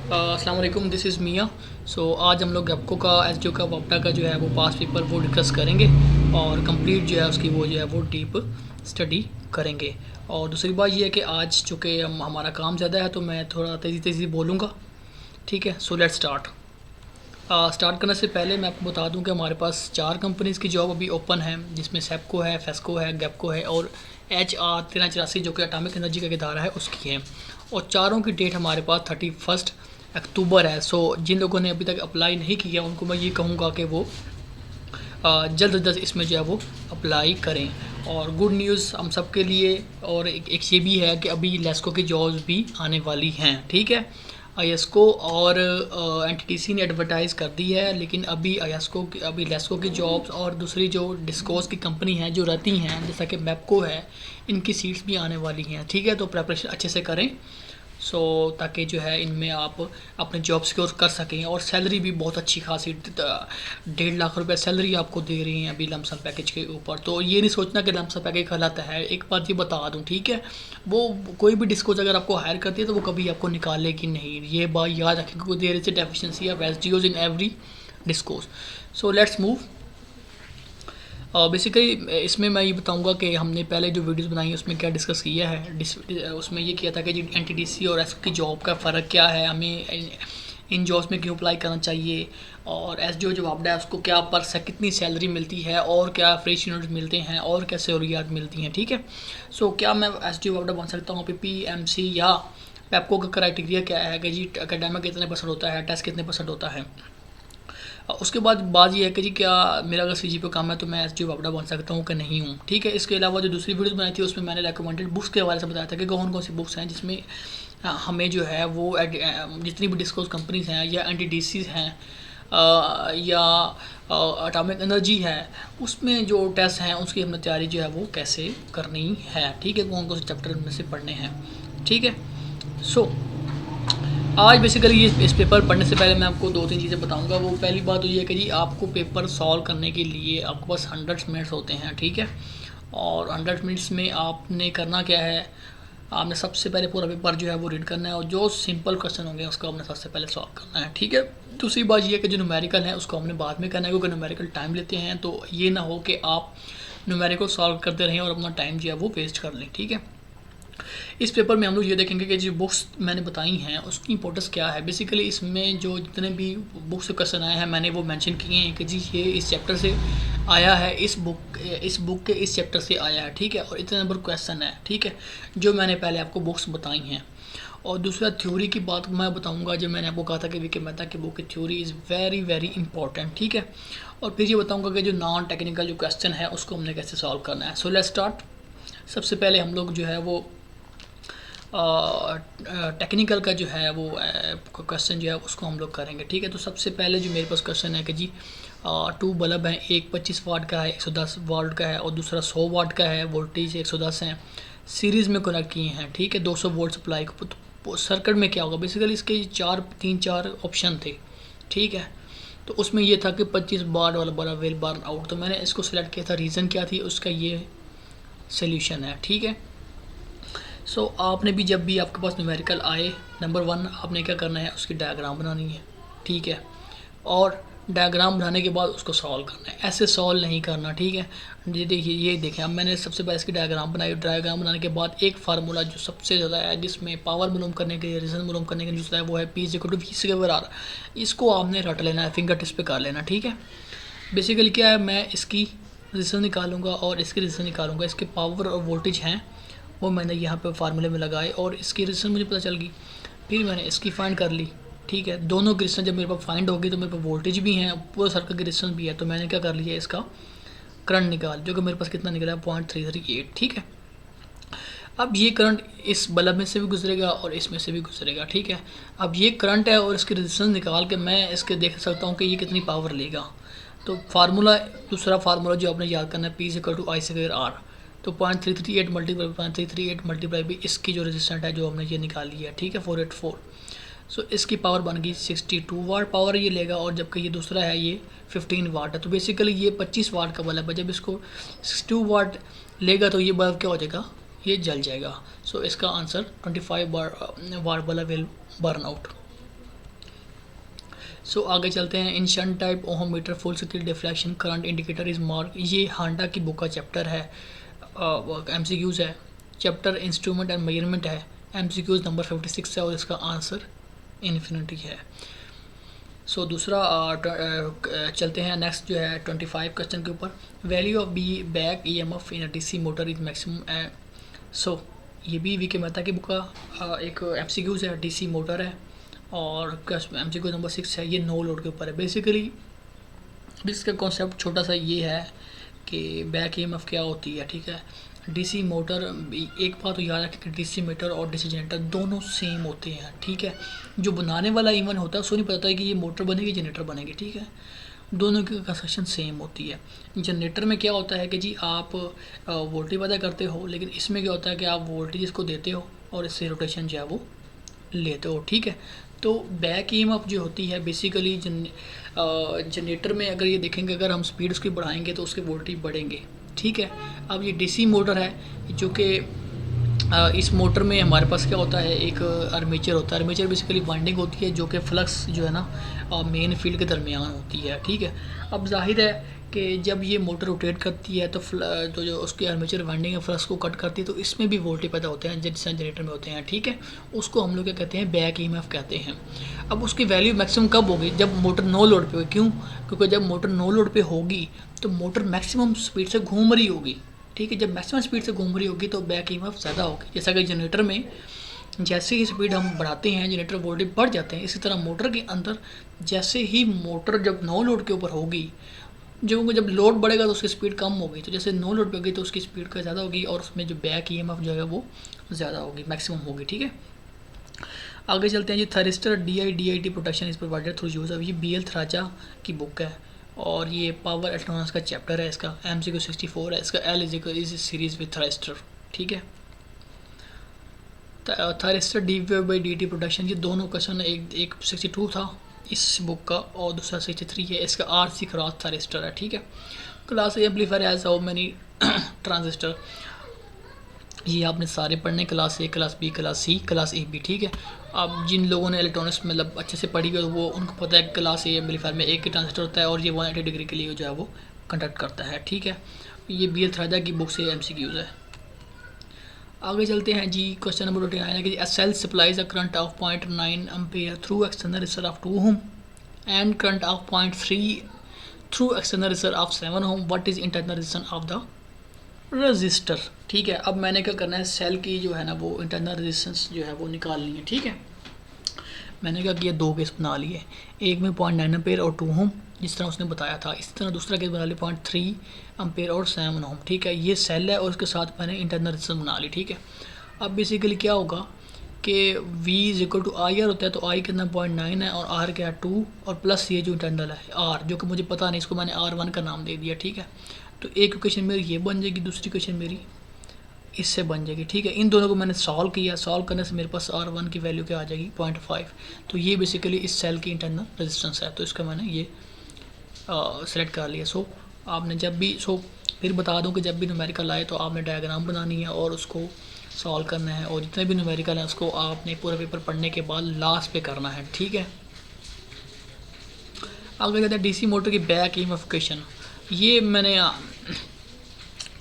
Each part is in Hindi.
अस्सलाम वालेकुम, दिस इज़ मियाँ। आज हम लोग गैपको का एसडीओ का वापटा का जो है वो पास पेपर वो डिस्कस करेंगे और कंप्लीट जो है उसकी वो जो है वो डीप स्टडी करेंगे। और दूसरी बात ये है कि आज चूँकि हमारा काम ज़्यादा है तो मैं थोड़ा तेज़ी तेज़ी बोलूँगा। ठीक है, सो लेट्स स्टार्ट। स्टार्ट करने से पहले मैं आपको बता दूं कि हमारे पास 4 कंपनीज़ की जॉब अभी ओपन है, जिसमें सेपको है, फेस्को है, गैपको है और HR 1384 जो कि एटॉमिक एनर्जी का इदारा है उसकी है। और चारों की डेट हमारे पास 31 अक्टूबर है। जिन लोगों ने अभी तक अप्लाई नहीं किया उनको मैं ये कहूँगा कि वो जल्द से जल्द इसमें जो है वो अप्लाई करें। और गुड न्यूज़ हम सब के लिए और एक ये भी है कि अभी लेस्को की जॉब्स भी आने वाली हैं। ठीक है, आईएसको और एनटीटीसी ने एडवर्टाइज़ कर दी है, लेकिन अभी अभी लेस्को की जॉब्स और दूसरी जो डिस्कोस की कंपनी हैं जो रहती हैं जैसा कि मैपको है, इनकी सीट्स भी आने वाली हैं। ठीक है, तो प्रेपरेशन अच्छे से करें ताकि जो है इनमें आप अपने जॉब सिक्योर कर सकें। और सैलरी भी बहुत अच्छी खासी 1.5 लाख रुपए सैलरी आपको दे रही हैं अभी लमसम पैकेज के ऊपर। तो ये नहीं सोचना कि लमसम पैकेज गलत है। एक बात ये बता दूं, ठीक है, वो कोई भी डिस्कोज अगर आपको हायर करती है तो वो कभी आपको निकालेगी नहीं। ये बात याद रखें, क्योंकि there is a deficiency of SDOs in every discos. So let's move. Basically इसमें मैं ये बताऊंगा कि हमने पहले जो वीडियोस बनाई है उसमें क्या डिस्कस किया है। उसमें ये किया था कि एनटीटीसी और एस की जॉब का फ़र्क क्या है, हमें इन जॉब्स में क्यों अप्लाई करना चाहिए, और एस जो वापडा है उसको क्या पर से कितनी सैलरी मिलती है, और क्या फ्रेश यूनिट मिलते हैं, और क्या सहूलियात मिलती हैं। ठीक है, क्या मैं एस वापडा बन सकता हूँ PPMC या पेपको का क्राइटेरिया क्या है कि जी एकेडमिक कितने परसेंट होता है, टेस्ट कितने परसेंट होता है। उसके बाद बात ये है कि जी क्या मेरा अगर CG पे काम है तो मैं एस वापडा बन सकता हूँ कि नहीं हूँ। ठीक है, इसके अलावा जो दूसरी वीडियोस बनाई थी उसमें मैंने रिकमेंडेड बुक्स के हवाले से बताया था कि कौन कौन सी बुक्स हैं जिसमें हमें जो है वो जितनी भी डिस्कोज कंपनीज हैं या NTDCs हैं या एटॉमिक एनर्जी है, उसमें जो टेस्ट हैं उसकी हमने तैयारी जो है वो कैसे करनी है। ठीक है, कौन कौन से चैप्टर में से पढ़ने हैं। ठीक है, सो आज बेसिकली ये इस पेपर पढ़ने से पहले मैं आपको 2-3 चीज़ें बताऊंगा। वो पहली बात तो ये है कि जी आपको पेपर सॉल्व करने के लिए आपके पास 100 मिनट्स होते हैं। ठीक है, और 100 मिनट्स में आपने करना क्या है, आपने सबसे पहले पूरा पेपर जो है वो रीड करना है और जो सिंपल क्वेश्चन होंगे उसको आपने सबसे पहले सॉल्व करना है। ठीक है, दूसरी बात ये है कि जो न्यूमेरिकल है उसको हमने बाद में करना है, क्योंकि न्यूमेरिकल टाइम लेते हैं। तो ये ना हो कि आप न्यूमेरिकल सॉल्व करते रहें और अपना टाइम जो है वो वेस्ट कर लें। ठीक है, इस पेपर में हम लोग ये देखेंगे कि जो बुक्स मैंने बताई हैं उसकी इंपॉर्टेंस क्या है। बेसिकली इसमें जो जितने भी बुक से क्वेश्चन आए हैं मैंने वो मेंशन किए हैं कि जी ये इस चैप्टर से आया है, इस बुक के इस चैप्टर से आया है। ठीक है, और इतने नंबर क्वेश्चन है। ठीक है, जो मैंने पहले आपको बुक्स बताई हैं। और दूसरा थ्योरी की बात मैं बताऊंगा, जो मैंने आपको कहा था कि विकी मेहता की बुक की theory is very very important. ठीक है, और फिर ये बताऊंगा कि जो नॉन टेक्निकल जो क्वेश्चन है उसको हमने कैसे सॉल्व करना है। So let's start. सबसे पहले हम लोग जो है वो टेक्निकल का जो है वो क्वेश्चन जो है उसको हम लोग करेंगे। ठीक है, तो सबसे पहले जो मेरे पास क्वेश्चन है कि जी 2 बल्ब हैं, एक 25 वाट का है, 110 वाट का है और दूसरा 100 वाट का है, वोल्टेज 110 है, सीरीज़ में कनेक्ट किए हैं। ठीक है, 200 वोल्ट सप्लाई को। तो सर्किट में क्या होगा, बेसिकली इसके 4 ऑप्शन थे। ठीक है, तो उसमें ये था कि 25 वाट वाला बड़ा वेल बर्न आउट, तो मैंने इसको सिलेक्ट किया था। रीज़न क्या थी उसका, ये सोल्यूशन है। ठीक है, आपने भी जब भी आपके पास न्यूमेरिकल आए, नंबर 1 आपने क्या करना है, उसकी डायग्राम बनानी है। ठीक है, और डायग्राम बनाने के बाद उसको सॉल्व करना है, ऐसे सॉल्व नहीं करना। ठीक है, ये देखें, अब मैंने सबसे पहले इसकी डायग्राम बनाई। डायग्राम बनाने के बाद एक फार्मूला जो सबसे ज़्यादा है, जिसमें पावर मालूम करने के लिए, रेजिस्टेंस मालूम करने के लिए है, वो है P=V²R। इसको आपने रट लेना है, फिंगर टिप्स पे कर लेना। ठीक है, बेसिकली क्या है, मैं इसकी रेजिस्टेंस निकालूंगा और इसकी रेजिस्टेंस निकालूंगा। इसके पावर और वोल्टेज हैं वो मैंने यहाँ पे फार्मूले में लगाए और इसकी रेजिस्टेंस मुझे पता चल गई। फिर मैंने इसकी फाइंड कर ली। ठीक है, दोनों की रेजिस्टेंस जब मेरे पास फाइंड होगी तो मेरे पास वोल्टेज भी हैं, पूरा सर्किट की रेजिस्टेंस भी है, तो मैंने क्या कर लिया, इसका करंट निकाल, जो कि मेरे पास कितना निकला है, 0.338। ठीक है, अब ये करंट इस बल्ब में से भी गुजरेगा और इसमें से भी गुजरेगा। ठीक है, अब ये करंट है और इसकी रेजिस्टेंस निकाल के मैं इसके देख सकता हूँ कि ये कितनी पावर लेगा। तो फार्मूला, दूसरा फार्मूला जो आपने याद करना है, P=I²R। तो 0.338 मल्टीप्लाई 0.338 मल्टीप्लाई भी इसकी जो रेजिस्टेंट है जो हमने ये निकाल लिया है। ठीक है, 484। इसकी पावर बन गई 62 वाट पावर ये लेगा, और जबकि ये दूसरा है ये 15 वाट है। तो बेसिकली ये 25 वाट का बल्ब है, जब इसको 62 वाट लेगा तो ये बल्ब क्या हो जाएगा, ये जल जाएगा। इसका answer 25 watt bulb will burn out. So आगे चलते हैं। In shunt type ohm meter full circuit deflection current indicator is mark. ये हांडा की बुक का चैप्टर है, एमसीक्यूज़ है। चैप्टर इंस्ट्रूमेंट एंड मेजरमेंट है, एमसीक्यूज़ नंबर 56 है और इसका आंसर इन्फिनिटी है। सो दूसरा चलते हैं नेक्स्ट जो है 25 क्वेश्चन के ऊपर। Value of B back EMF in a DC motor is maximum. So ये भी वी के मेहता की बुक का एक एमसीक्यूज़ है, डीसी मोटर है और एमसीक्यू नंबर 6 है। ये नो लोड के ऊपर है। बेसिकली इसका कॉन्सेप्ट छोटा सा ये है कि बैक ईएमएफ क्या होती है, ठीक है। डीसी मोटर, एक बात तो याद रखें कि डीसी मोटर और डीसी जनरेटर दोनों सेम होते हैं, ठीक है। जो बनाने वाला इवन होता है उसको नहीं पता है कि ये मोटर बनेगी जनरेटर बनेगी, ठीक है। दोनों की कंस्ट्रक्शन सेम होती है। जनरेटर में क्या होता है कि जी आप वोल्टेज पैदा करते हो, लेकिन इसमें क्या होता है कि आप वोल्टेज इसको देते हो और इससे रोटेशन जो है वो लेते हो, ठीक है। तो बैक ईएमएफ जो होती है बेसिकली जनरेटर में अगर ये देखेंगे, अगर हम स्पीड उसकी बढ़ाएंगे तो उसके वोल्टेज बढ़ेंगे, ठीक है। अब ये डीसी मोटर है जो कि इस मोटर में हमारे पास क्या होता है, एक आर्मेचर होता है। आर्मेचर बेसिकली वाइंडिंग होती है जो कि फ्लक्स जो है ना मेन फील्ड के दरमियान होती है, ठीक है। अब जाहिर है कि जब ये मोटर रोटेट करती है तो जो उसकी आर्मेचर वाइंडिंग है फ्लक्स को कट करती है, तो इसमें भी वोल्टेज पैदा होते हैं जिस जनरेटर में होते हैं, ठीक है। उसको हम लोग क्या कहते हैं, बैक ईएमएफ कहते हैं। अब उसकी वैल्यू मैक्सिमम कब होगी, जब मोटर नो लोड पे होगी। क्यों? क्योंकि जब मोटर नो लोड पे होगी तो मोटर मैक्सिमम स्पीड से घूम रही होगी, ठीक है। जब मैक्सिमम स्पीड से घूम रही होगी तो बैक ईएमएफ ज़्यादा होगी। जैसा कि जनरेटर में जैसे ही स्पीड हम बढ़ाते हैं जनरेटर वोल्टेज बढ़ जाते हैं, इसी तरह मोटर के अंदर जैसे ही मोटर जब नो लोड के ऊपर होगी, जब लोड बढ़ेगा तो उसकी स्पीड कम होगी, तो जैसे नो लोड पे होगी तो उसकी स्पीड का ज़्यादा होगी और उसमें जो बैक ईएमएफ जो है वो ज़्यादा होगी, मैक्सिमम होगी, ठीक है। आगे चलते हैं जी। थरिस्टर DIT protection is provided through use. अब ये BL थराचा की बुक है और ये पावर इलेक्ट्रॉनिक्स का चैप्टर है, इसका MCQ 64 है, इसका L इज सीरीज विद थरिस्टर, ठीक है। थरिस्टर DV/DT प्रोटेक्शन, ये दोनों क्वेश्चन, एक 62 था इस बुक का और दूसरा 63 है। इसका RC क्रॉस थरिस्टर है, ठीक है। Class A amplifier has how many transistor, ये आपने सारे पढ़ने, class A, class B, class C, class A B, ठीक है। अब जिन लोगों ने इलेक्ट्रॉनिक्स मतलब अच्छे से पढ़ी हुई है वो उनको पता है क्लास A एम्पलीफायर में एक ही ट्रांजिस्टर होता है और ये 180 डिग्री के लिए जो है वो कंडक्ट करता है, ठीक है। ये BL थराजा की बुक से MCQs है। आगे चलते हैं जी। क्वेश्चन नंबर 29 है कि a cell supplies a current of 0.9 ampere through external resistor of 2 ohm and current of 0.3 through external resistor of 7 ohm. What is internal resistance of the resistor? ठीक है। अब मैंने क्या करना है, सेल की जो है ना वो इंटरनल रेजिस्टेंस जो है वो निकालनी है, ठीक है। मैंने क्या किया, दो केस बना लिए, एक में 0.9 एम्पेयर और 2 ओम जिस तरह उसने बताया था, इसी तरह दूसरा केस बना लिया 0.3 एम्पेयर और 7 ओम, ठीक है। ये सेल है और उसके साथ मैंने इंटरनल रेजिस्टेंस बना ली, ठीक है। अब बेसिकली क्या होगा कि V = IR होता है, तो I कितना 0.9 है और R क्या है 2 और प्लस ये जो इंटरनल है R, जो कि मुझे पता नहीं, इसको मैंने R1 का नाम दे दिया, ठीक है। तो एक इक्वेशन मेरी ये बन जाएगी, दूसरी इक्वेशन मेरी इससे बन जाएगी, ठीक है। इन दोनों को मैंने सॉल्व किया, सॉल्व करने से मेरे पास R1 की वैल्यू क्या आ जाएगी 0.5। तो ये बेसिकली इस सेल की इंटरनल रेजिस्टेंस है, तो इसका मैंने ये सेलेक्ट कर लिया। सो आपने जब भी फिर बता दूं कि जब भी न्यूमेरिकल आए तो आपने डायग्राम बनानी है और उसको सॉल्व करना है, और जितने भी न्यूमेरिकल हैं उसको आपने पूरा पेपर पढ़ने के बाद लास्ट पे करना है, ठीक है। आगे कहते हैं DC मोटर की बैक ईएमएफिकेशन। ये मैंने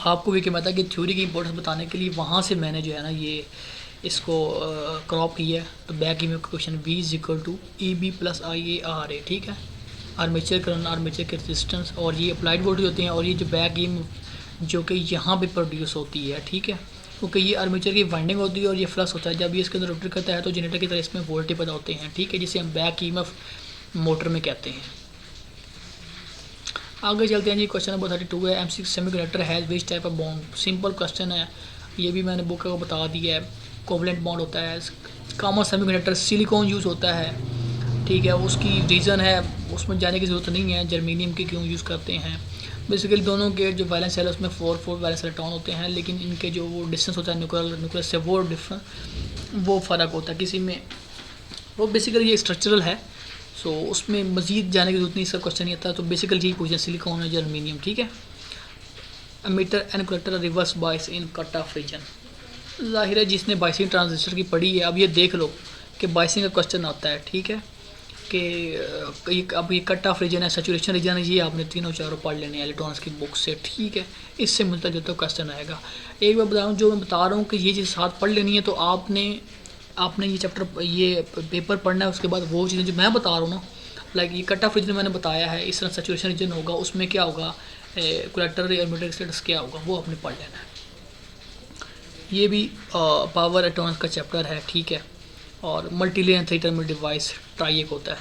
आपको भी क्या था कि थ्योरी की इंपॉर्टेंस बताने के लिए वहाँ से मैंने जो है ना ये इसको क्रॉप किया है। तो बैक ईएमएफिकेशन V = EB + IARA, ठीक है। आर्मेचर करंट, आर्मेचर के रेजिस्टेंस, और ये अप्लाइड वोल्टेज होते हैं, और ये जो बैक ईएमएफ जो कि यहाँ पे प्रोड्यूस होती है, ठीक है। क्योंकि ये आर्मेचर की वाइंडिंग होती है और ये फ्लक्स होता है, जब ये इसके अंदर रोटेट करता है तो जनरेटर की तरह इसमें वोल्टेज पैदा होते हैं, ठीक है, जिसे हम बैक ईएमएफ मोटर में कहते हैं। आगे चलते हैं जी। क्वेश्चन नंबर 32 है MC semiconductor has which type of bond. Simple question है, ये भी मैंने बुक को बता दिया है। कोवलेंट बॉन्ड होता है। कॉमन सेमीकंडक्टर सिलिकॉन यूज़ होता है, ठीक है। उसकी रीज़न है, उसमें जाने की ज़रूरत नहीं है, जर्मेनियम के क्यों यूज़ करते हैं। बेसिकली दोनों के जो वैलेंस सेल है उसमें 4 वैलेंस इलेक्ट्रॉन होते हैं, लेकिन इनके जो वो डिस्टेंस होता है न्यूक्लियस से वो डिफरेंट वो फ़र्क होता है किसी में, वो बेसिकली ये स्ट्रक्चरल है। सो उसमें मज़ीद जाने की जरूरत नहीं, इसका क्वेश्चन नहीं आता। तो बेसिकली यही पूछना, सिलिकॉन है जर्मेनियम, ठीक है। Ammeter and collector reverse bias in cut off reason. जाहिर है जिसने बाइसिंग ट्रांजिस्टर की पढ़ी है, अब ये देख लो कि बाइसिंग का क्वेश्चन आता है, ठीक है। कि अब ये कट ऑफ रीजन है, सैचुरेशन रीजन है, ये आपने तीनों चारों पढ़ लेने हैं इलेक्ट्रॉनिक्स की बुक से, ठीक है। इससे मिलता जुलता क्वेश्चन आएगा। एक बार बताऊँ, जो मैं बता रहा हूँ कि ये चीज़ साथ पढ़ लेनी है, तो आपने ये चैप्टर ये पेपर पढ़ना है। उसके बाद वो चीज़ें जो मैं बता रहा हूँ ना, लाइक ये कट ऑफ रीजन मैंने बताया है, इस तरह सैचुरेशन रीजन होगा, उसमें क्या होगा, कोलेटरल एमिटर स्टेटस क्या होगा, वो आपने पढ़ लेना है। ये भी पावर इलेक्ट्रॉनिक्स का चैप्टर है, ठीक है। और मल्टीलेयर 3 टर्मिनल डिवाइस ट्राई एक होता है।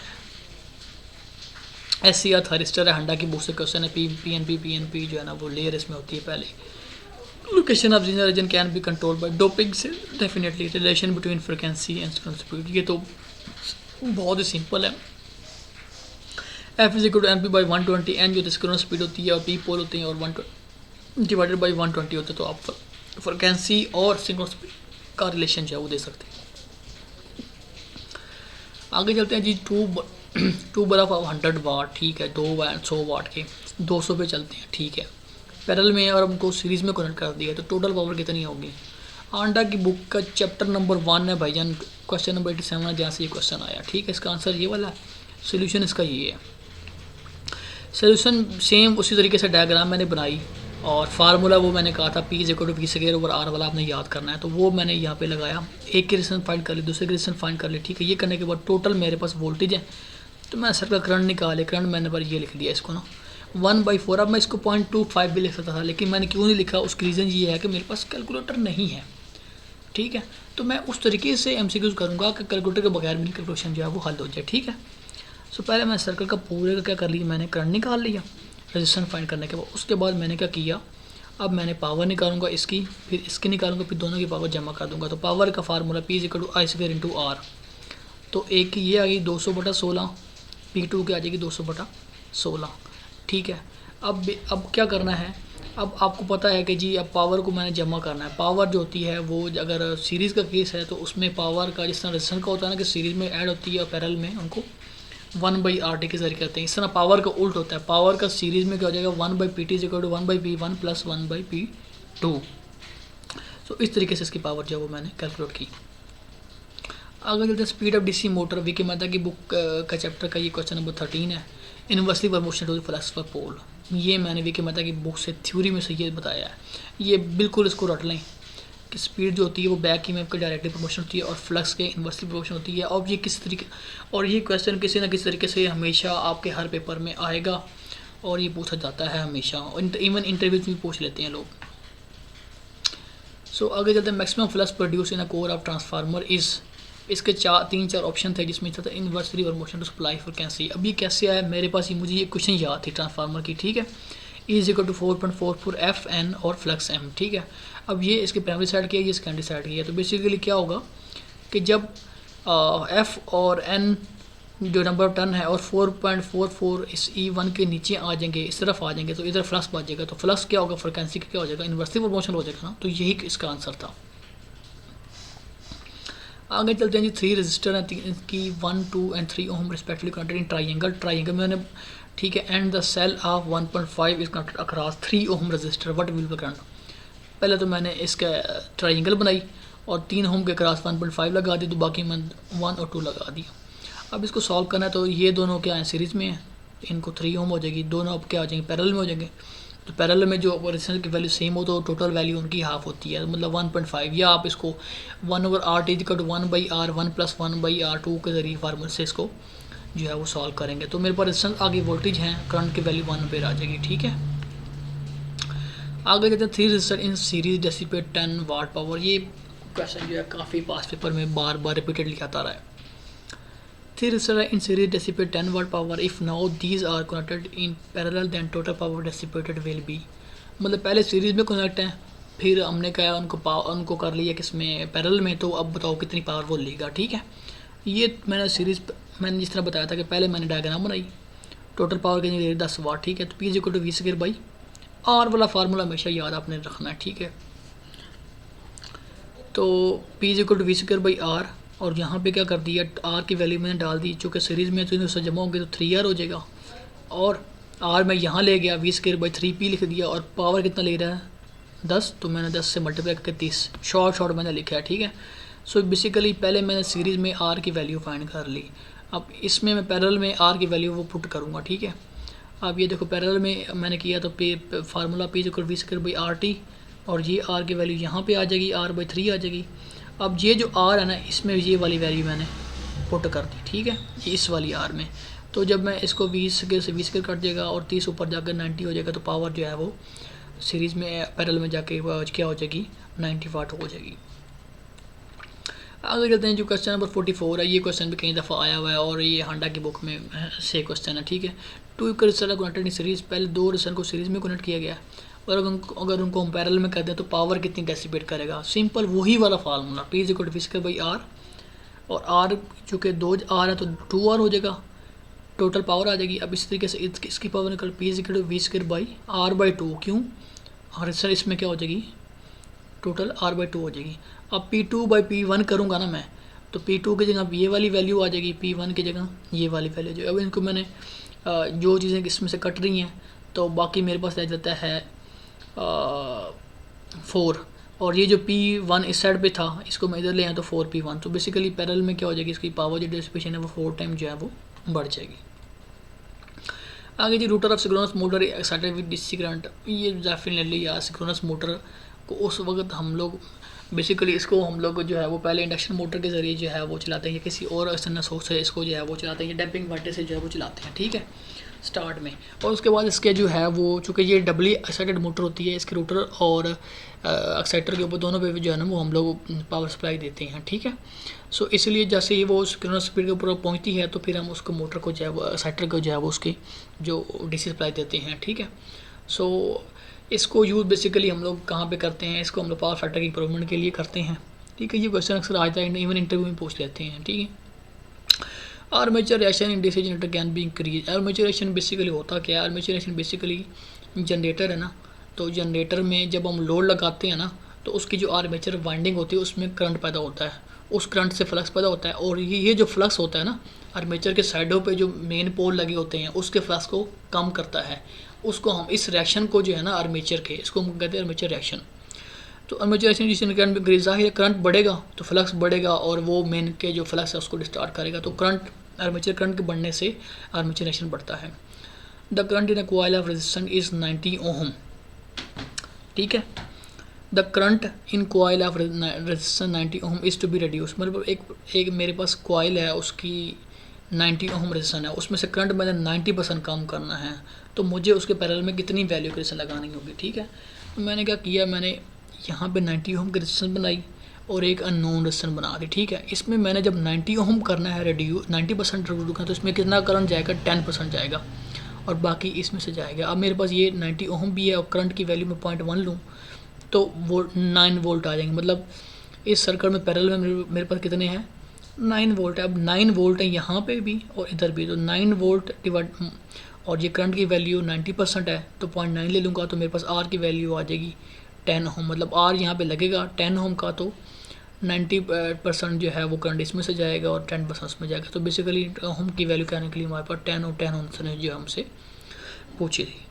SCR थारिस्टर है, हंडा की बुक से क्वेश्चन है। PNP जो है ना वो लेयर इसमें होती है पहले। Location of region can be control by doping से, definitely relation between frequency and speed, ये तो बहुत ही सिंपल है। F is equal to MP by 120, N जो सिंक्रोनस स्पीड होती है और P पोल होते हैं, और 120 डिवाइडेड बाई 120 होता है। तो आप फ्रिक्वेंसी और सिंक्रोनस स्पीड का रिलेशन जो है वो दे सकते हैं। आगे चलते हैं जी। 2 बर्फ ऑफ 100 वाट, ठीक है, 2 100 वाट के 200 पे चलते हैं, ठीक है। पैरेलल में और हमको सीरीज़ में कनेक्ट कर दिया, तो टोटल पावर कितनी होगी। आंडा की बुक का चैप्टर नंबर 1 है भाईजान, क्वेश्चन नंबर 87 है, जहाँ से ये क्वेश्चन आया, ठीक है। इसका आंसर ये वाला है, सोल्यूशन इसका ये है। सोल्यूशन सेम उसी तरीके से डायग्राम मैंने बनाई, और फार्मूला वो मैंने कहा था P is equal to V square over R वाला आपने याद करना है, तो वो मैंने यहाँ पे लगाया। एक की रेजिस्टेंस फाइंड कर ली, दूसरे की रेजिस्टेंस फाइंड कर ली, ठीक है। ये करने के बाद टोटल मेरे पास वोल्टेज है, तो मैं सर्किट करंट निकाले, करंट मैंने पर ये लिख दिया इसको ना 1/4। अब मैं इसको 0.25 भी लिख सकता था, लेकिन मैंने क्यों नहीं लिखा, उसकी रीज़न ये है कि मेरे पास कैलकुलेटर नहीं है, ठीक है। तो मैं उस तरीके से MCQs करूँगा कि कैलकुलेटर के बगैर मेरी कैलकुलेशन जो है वो हल हो जाए, ठीक है। सो पहले मैं सर्किट का पूरे का क्या कर लिया, मैंने करंट निकाल लिया रेजिस्टेंस फाइंड करने के बाद। उसके बाद मैंने क्या किया, अब मैंने पावर निकालूंगा इसकी, फिर इसकी निकालूंगा, फिर दोनों की पावर जमा कर दूंगा। तो पावर का formula P is equal to I square into R। तो एक की ये आ गई 200/16, P2 की आ जाएगी 200/16, ठीक है। अब क्या करना है, अब आपको पता है कि जी अब पावर को मैंने जमा करना है। पावर जो होती है वो अगर सीरीज़ का केस है तो उसमें पावर का जिस तरह रेजिस्टेंस का होता है ना कि सीरीज़ में ऐड होती है और पैरेलल में उनको 1/RT के जरिए करते हैं, इस तरह पावर का उल्ट होता है। पावर का सीरीज़ में क्या हो जाएगा, 1/PT is equal to 1/P1 plus 1/P2। तो इस तरीके से इसकी पावर जो है वो मैंने कैलकुलेट की। आगे चलते हैं speed of DC motor, V K Mehta की बुक का चैप्टर का ये क्वेश्चन नंबर 13 है। Inversely proportional to the flux per pole, ये मैंने वी के मेहता की बुक से थ्योरी में से ये बताया है। ये बिल्कुल इसको रट लें कि स्पीड जो होती है वो बैक ईएमएफ का डायरेक्टली प्रमोशन होती है और फ्लक्स के इन्वर्सली प्रमोशन होती है। और ये किस तरीके, और ये क्वेश्चन किसी ना किसी तरीके से हमेशा आपके हर पेपर में आएगा और ये पूछा जाता है हमेशा, इवन इंटरव्यूज में पूछ लेते हैं लोग। सो आगे चलते हैं। Maximum flux produce in a core of transformer is, इसके 3-4 ऑप्शन थे जिसमें था inversely proportional to supply frequency. अब ये कैसे आया मेरे पास, मुझे ये क्वेश्चन याद थी ट्रांसफार्मर की, ठीक है। इज इक्वल टू 4.44 FN और फ्लक्स M, ठीक है। अब ये इसके प्राइमरी साइड की है, ये सेकेंडरी साइड की है। तो बेसिकली क्या होगा कि जब F और N जो नंबर ऑफ टर्न है और 4.44 इस E1 के नीचे आ जाएंगे, इस तरफ आ जाएंगे, तो इधर फ्लक्स बच जाएगा। तो फ्लक्स क्या होगा, फ्रिक्वेंसी का क्या हो जाएगा, इन्वर्सली प्रमोशन हो जाएगा ना। तो यही इसका आंसर था। आगे चलते हैं जी। 3 रजिस्टर हैं की 1, 2 and 3 ohm respectively connected in triangle में मैंने, ठीक है। And the cell of 1.5 is connected across 3 ohm resistor, what will be current. पहले तो मैंने इसका ट्राइंगल बनाई और 3 ओम के क्रॉस 1.5 लगा दी, तो बाकी मैं 1 और 2 लगा दिया। अब इसको सॉल्व करना है, तो ये दोनों क्या है सीरीज़ में है, इनको 3 ओम हो जाएगी, दोनों अब क्या हो जाएंगे पैरेलल में हो जाएंगे। तो पैरेलल में जो रेजिस्टेंस की वैल्यू सेम हो तो टोटल वैल्यू उनकी हाफ होती है, मतलब 1.5, या आप इसको 1/RT is equal to 1/R1 plus 1/R2 के जरिए फार्मूले से इसको जो है वो सॉल्व करेंगे। तो मेरे पास रेजिस्टेंस आगे वोल्टेज हैं, करंट की वैल्यू 1 पे आ जाएगी, ठीक है। आगे कहते हैं 3 resistor in series dissipate 10 watt power. ये क्वेश्चन जो है काफ़ी पास पेपर में बार बार रिपीटेडली आता रहा है। 3 resistor in series dissipate 10 watt power, if now these are connected in parallel then total power dissipated will be. मतलब पहले सीरीज़ में कनेक्ट हैं, फिर हमने कहा उनको कर लिया किसमें पैरेलल में, तो अब बताओ कितनी पावर वो लेगा, ठीक है। ये मैंने सीरीज़ मैंने जिस तरह बताया था कि पहले मैंने डायग्राम बनाई, टोटल पावर के लिए 10 वाट, ठीक है। तो P is equal to V square by R वाला फार्मूला हमेशा याद आपने रखना है, ठीक है। तो P is equal to V square by R, और यहाँ पे क्या कर दिया, R की वैल्यू मैंने डाल दी, चूँकि सीरीज़ में तो इनसे जमा होंगे तो 3R हो जाएगा, और R मैं यहाँ ले गया, V स्क्वायर बाई 3P लिख दिया, और पावर कितना ले रहा है 10, तो मैंने 10 से मल्टीप्लाई करके 30 शॉर्ट मैंने लिखा है, ठीक है। सो बेसिकली पहले मैंने सीरीज़ में R की वैल्यू फाइंड कर ली, अब इसमें मैं पैरेलल में आर की वैल्यू वो पुट करूँगा, ठीक है। अब ये देखो पैरेलल में मैंने किया तो पे formula P equal V square by R T, और ये आर की वैल्यू यहाँ पे आ जाएगी, आर बाई 3 आ जाएगी। अब ये जो आर है ना, इसमें ये वाली वैल्यू मैंने पुट कर दी, ठीक है, ये इस वाली आर में। तो जब मैं इसको 20 से 20 कट जाएगा और 30 ऊपर जाकर 90 हो जाएगा, तो पावर जो है वो सीरीज़ में पैरेलल में जाके क्या हो जाएगी, 90 वाट हो जाएगी। आगे चलते हैं, जो क्वेश्चन नंबर 44 है, ये क्वेश्चन भी कई दफ़ा आया हुआ है और ये हांडा की बुक में से क्वेश्चन है, ठीक है। Two equal resistor connected in series, पहले 2 रेजिस्टर को सीरीज़ में कनेक्ट किया गया, और अगर उनको हम पैरेलल में कर दें तो पावर कितनी डेसिपेट करेगा। सिंपल वही वाला formula, P is equal to V square by R, और आर चूँकि 2 आर है तो 2 आर हो जाएगा, टोटल पावर आ जाएगी। अब इस तरीके से इसकी पावर निकल P is equal to V square by R by 2, क्यों, और सर इसमें क्या हो जाएगी, टोटल आर बाई 2 हो जाएगी। अब P2 बाई P1 करूँगा ना मैं, तो P2 की जगह ये वाली वैल्यू आ जाएगी, P1 की जगह ये वाली वैल्यू आ जाएगी। अब इनको मैंने जो चीज़ें इसमें से कट रही हैं, तो बाकी मेरे पास रह जाता है 4, और ये जो P1 इस साइड पे था, इसको मैं इधर ले आया तो 4P1। तो बेसिकली पैरेलल में क्या हो जाएगी, इसकी पावर जो डिसिपेशन है वो 4 टाइम जो है वो बढ़ जाएगी। आगे जी, rotor of synchronous motor excited with DC current, ये डेफिनेटली यार सिंक्रोनस मोटर को उस वक्त हम लोग बेसिकली इसको हम लोग जो है वो पहले इंडक्शन मोटर के ज़रिए जो है वो चलाते हैं, या किसी और एक्सटर्नल सोर्स से इसको जो है वो चलाते हैं, या डैम्पिंग वाटर से जो है वो चलाते हैं, ठीक है, स्टार्ट में। और उसके बाद इसके जो है वो चूँकि ये डबली एक्साइटेड मोटर होती है, इसके रूटर और एक्साइटर के ऊपर दोनों पे जो है ना वो हम लोग पावर सप्लाई देते हैं, ठीक है। सो इसलिए जैसे ही वो सिंक्रोनस स्पीड के ऊपर पहुँचती है, तो फिर हम उसको मोटर को जो है वो एक्साइटर को जो है वो उसकी जो डीसी सप्लाई देते हैं, ठीक है। सो इसको यूज़ बेसिकली हम लोग कहाँ पे करते हैं, इसको हम लोग पावर फैक्टर की इंप्रूवमेंट के लिए करते हैं, ठीक है। ये क्वेश्चन अक्सर आता है, इवन इंटरव्यू में पूछ लेते हैं, ठीक है। Armature reaction in DC generator can be increase, armature reaction basically होता क्या है, आर्मेचर रिएक्शन बेसिकली जनरेटर है ना, तो जनरेटर में जब हम लोड लगाते हैं ना, तो उसकी जो आर्मेचर वाइंडिंग होती है उसमें करंट पैदा होता है, उस करंट से फ्लक्स पैदा होता है, और ये जो फ्लक्स होता है ना, आर्मेचर के साइडों पे जो मेन पोल लगे होते हैं उसके फ्लक्स को कम करता है। उसको हम इस रिएक्शन को जो है ना आर्मेचर के, इसको हम कहते हैं आर्मेचर रिएक्शन। तो आर्मेचर रिएक्शन जिससे करंट इंक्रीज है, करंट बढ़ेगा तो फ्लक्स बढ़ेगा, और वो मेन के जो फ्लक्स है उसको डिस्टार्ट करेगा, तो करंट आर्मेचर करंट के बढ़ने से आर्मेचर रिएक्शन बढ़ता है। The current in a coil of resistance is 90 ohm, ठीक है। The current in coil of resistance 90 ohm is to be reduce, मतलब एक मेरे पास कॉइल है, उसकी 90 ओम रेजिस्टेंस है, उसमें से करंट मैंने 90% कम करना है, तो मुझे उसके पैरेलल में कितनी वैल्यू की रेजिस्टेंस लगानी होगी, ठीक है। तो मैंने क्या किया, मैंने यहाँ पे 90 ओम की रेजिस्टेंस बनाई और एक अननोन रेजिस्टेंस बना दी, ठीक है। इसमें मैंने जब 90 ओम करना है रिड्यूस, 90% रिड्यूस करना, तो इसमें कितना करंट जाएगा, 10% जाएगा, और बाकी इसमें से जाएगा। अब मेरे पास ये 90 ओम भी है और करंट की वैल्यू में 0.1 लूँ तो वो 9 वोल्ट आ जाएंगे, मतलब इस सर्किट में पैरेलल में मेरे पास कितने हैं, 9 वोल्ट है। अब 9 वोल्ट है यहाँ पे भी और इधर भी, तो 9 वोल्ट डिवाइड, और ये करंट की वैल्यू 90% है, तो 0.9 ले लूँगा, तो मेरे पास आर की वैल्यू आ जाएगी 10 ओम, मतलब आर यहाँ पे लगेगा 10 ओम का, तो 90% जो है वो करंट इसमें से जाएगा और 10% उसमें जाएगा। तो बेसिकली ओम की वैल्यू कहने के लिए हमारे पास 10 और 10 ओम से जो हमसे पूछी थी।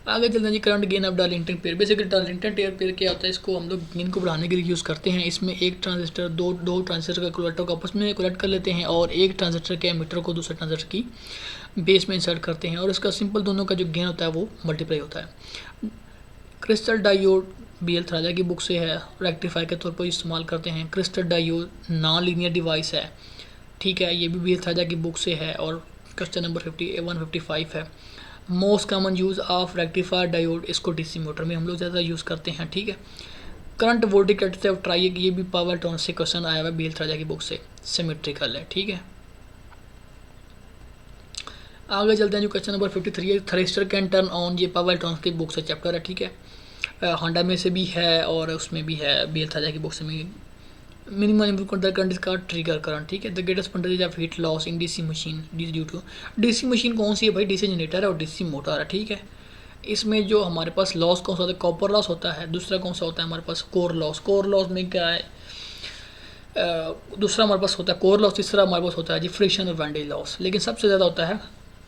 आगे चलते हैं जी, current gain of Darlington pair. Basically Darlington pair क्या होता है, इसको हम लोग गेन को बढ़ाने के लिए यूज़ करते हैं। इसमें एक ट्रांजिस्टर दो ट्रांजिस्टर का कलेक्टर को आपस में कलेक्ट कर लेते हैं, और एक ट्रांजिस्टर के एमीटर को दूसरे ट्रांजिस्टर की बेस में इंसर्ट करते हैं, और इसका सिंपल दोनों का जो गेन होता है वो मल्टीप्लाई होता है। क्रिस्टल डायोड बी एल थराजा की बुक से है, रेक्टिफायर के तौर पर इस्तेमाल करते हैं। Crystal diode non linear device है, ठीक है, ये भी बी एल थराजा की बुक से है, और क्वेश्चन नंबर 155 है। Most common use of rectifier diode, इसको डीसी मोटर में हम लोग ज़्यादा यूज़ करते हैं, ठीक है। Current voltage cut off try, ये भी पावर टर्न से क्वेश्चन आया हुआ है बी एल थराजा की बुक से, सिमेट्रिकल है, ठीक है। आगे चलते हैं, जो क्वेश्चन नंबर 53 है, थ्रिस्टर कैन टर्न ऑन, ये पावर टर्न की बुक से चैप्टर है, ठीक है। होंडा में से भी है और उसमें भी है, बी एल थराजा की बुक से में। मिनिमम इम्प्रूवमेंट करंट इसका ट्रिगर करंट, ठीक है। The greatest percentage of heat loss in DC machine due to, DC machine कौन सी है भाई, डीसी जनरेटर है और डीसी मोटर है, ठीक है। इसमें जो हमारे पास लॉस कौन सा होता है, कॉपर लॉस होता है, दूसरा कौन सा होता है हमारे पास कोर लॉस। कोर लॉस में क्या है, दूसरा हमारे पास होता है कोर लॉस, तीसरा हमारे पास होता है जी फ्रिक्शन और वेंडेज लॉस, लेकिन सबसे ज़्यादा होता है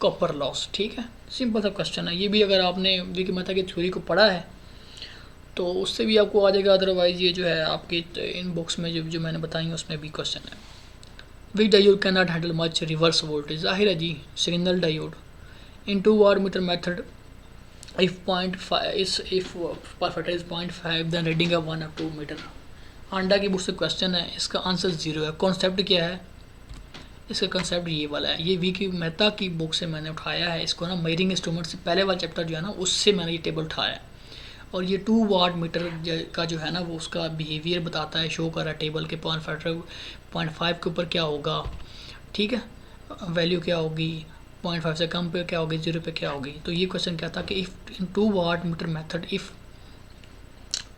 कॉपर लॉस, ठीक है। सिंपल सा क्वेश्चन है, ये भी अगर आपने विकी मेहता की थ्योरी को पढ़ा है तो उससे भी आपको आ जाएगा, अदरवाइज़ ये जो है आपकी इन बुक्स में जो मैंने बताई उसमें भी क्वेश्चन है। Which diode can not handle much reverse voltage, जाहिर है जी signal diode. In 2 watt meter method if 0.5 is if per factor is 0.5 then reading of 1 or 2 meter. Handa की बुक से क्वेश्चन है, इसका आंसर 0 है। कॉन्सेप्ट क्या है इसका? कॉन्सेप्ट ये वाला है, ये वी की मेहता की बुक से मैंने उठाया है इसको ना, मेजरिंग इंस्ट्रूमेंट से पहले वाला चैप्टर जो है ना उससे मैंने ये टेबल उठाया है। और ये 2 वाट मीटर का जो है ना वो उसका बिहेवियर बताता है, शो कर रहा है टेबल के 0.5 के ऊपर क्या होगा, ठीक है, वैल्यू क्या होगी, 0.5 से कम पे क्या होगी, 0 पे क्या होगी। तो ये क्वेश्चन क्या था कि if in 2 watt meter method if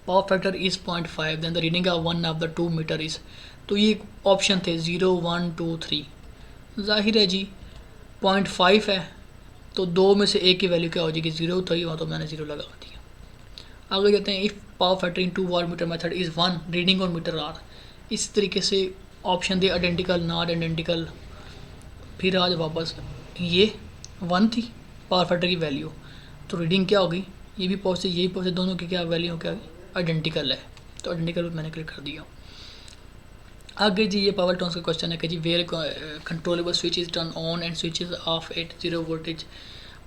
power factor is 0.5 then the reading of 1 of the 2 meter is, तो ये ऑप्शन थे 0 1 2 3। जाहिर है जी 0.5 है तो 2 में से एक की वैल्यू क्या हो जाएगी, 0 था, वहाँ तो मैंने 0 लगा दिया। आगे जाते हैं, if power factor in 2 watt meter method is 1 reading on meter are. इस तरीके से ऑप्शन दे आइडेंटिकल नॉट आइडेंटिकल, फिर आज वापस ये 1 थी पावर फैक्टर की वैल्यू, तो रीडिंग क्या होगी, ये भी पॉजिटिव यही पॉजिटिव, दोनों की क्या वैल्यू क्या आइडेंटिकल है, तो आइडेंटिकल मैंने क्लिक कर दिया। आगे जी ये पावर टर्न्स का क्वेश्चन है कि जी where controllable switch is turn on and switch is off at 0 voltage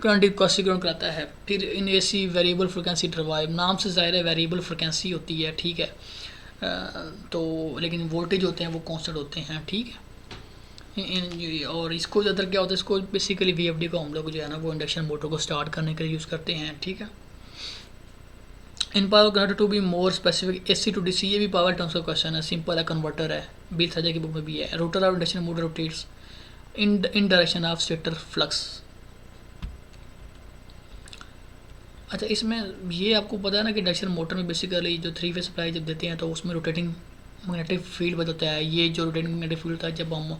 current ground कराता है। फिर in AC variable frequency drive, नाम से ज़ाहिर है वेरिएबल फ्रिक्वेंसी होती है, ठीक है, तो लेकिन वोल्टेज होते हैं वो कांस्टेंट होते हैं, ठीक है। और इसको ज़्यादातर क्या होता है, इसको बेसिकली VFD को हम लोग जो है ना वो इंडक्शन मोटर को स्टार्ट करने के लिए यूज़ करते हैं, ठीक है। In power converter to be more specific AC to DC, ये भी पावर टर्म्स का क्वेश्चन है, सिंपल है, कन्वर्टर है, बिल सजा की बुक में भी है। Rotor of induction motor rotates in direction of stator flux. अच्छा इसमें ये आपको पता है ना कि इंडक्शन मोटर में बेसिकली जो 3 फेज सप्लाई जब देते हैं तो उसमें रोटेटिंग मैग्नेटिक फील्ड बदलता है। ये जो रोटेटिंग मैग्नेटिक फील्ड था जब हम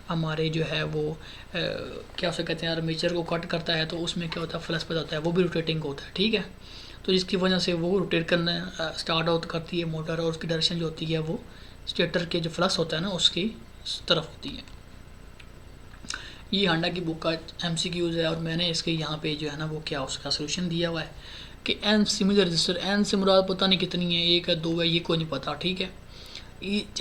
हमारे जो है वो क्या उसे कहते हैं आर्मेचर को कट करता है तो उसमें क्या होता है फ्लक्स पैदा होता है, वो भी रोटेटिंग होता है, ठीक है। तो जिसकी वजह से वो रोटेट करना स्टार्ट आउट करती है मोटर, और उसकी डायरेक्शन जो होती है वो स्टेटर के जो फ्लक्स होता है ना उसकी तरफ होती है। ये हांडा की बुक का MCQs है और मैंने इसके यहाँ पे जो है ना वो क्या उसका सोल्यूशन दिया हुआ है कि एन सिमिलर रजिस्टर, एन से मुराद पता नहीं कितनी है, 1 है 2 है, ये कोई नहीं पता, ठीक है।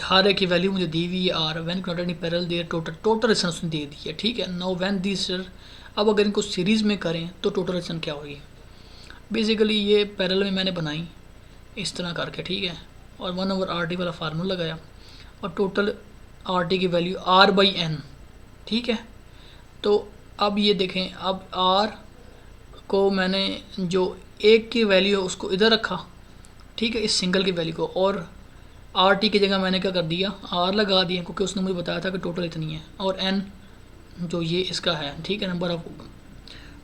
हर एक की वैल्यू मुझे दी हुई है R, when connected in parallel their total resistance उसने दे दी है, ठीक है। नो वैन दिस, अब अगर इनको सीरीज़ में करें तो टोटल रेजिस्टेंस क्या होगी। बेसिकली ये पैरेलल में मैंने बनाई इस तरह करके, ठीक है, और 1/RT वाला फार्मूला लगाया और टोटल RT की वैल्यू R/N, ठीक है। तो अब ये देखें, अब R को मैंने जो 1 की वैल्यू है उसको इधर रखा, ठीक है, इस सिंगल की वैल्यू को, और RT की जगह मैंने क्या कर दिया R लगा दिया क्योंकि उसने मुझे बताया था कि टोटल इतनी है, और N जो ये इसका है, ठीक है, नंबर ऑफ,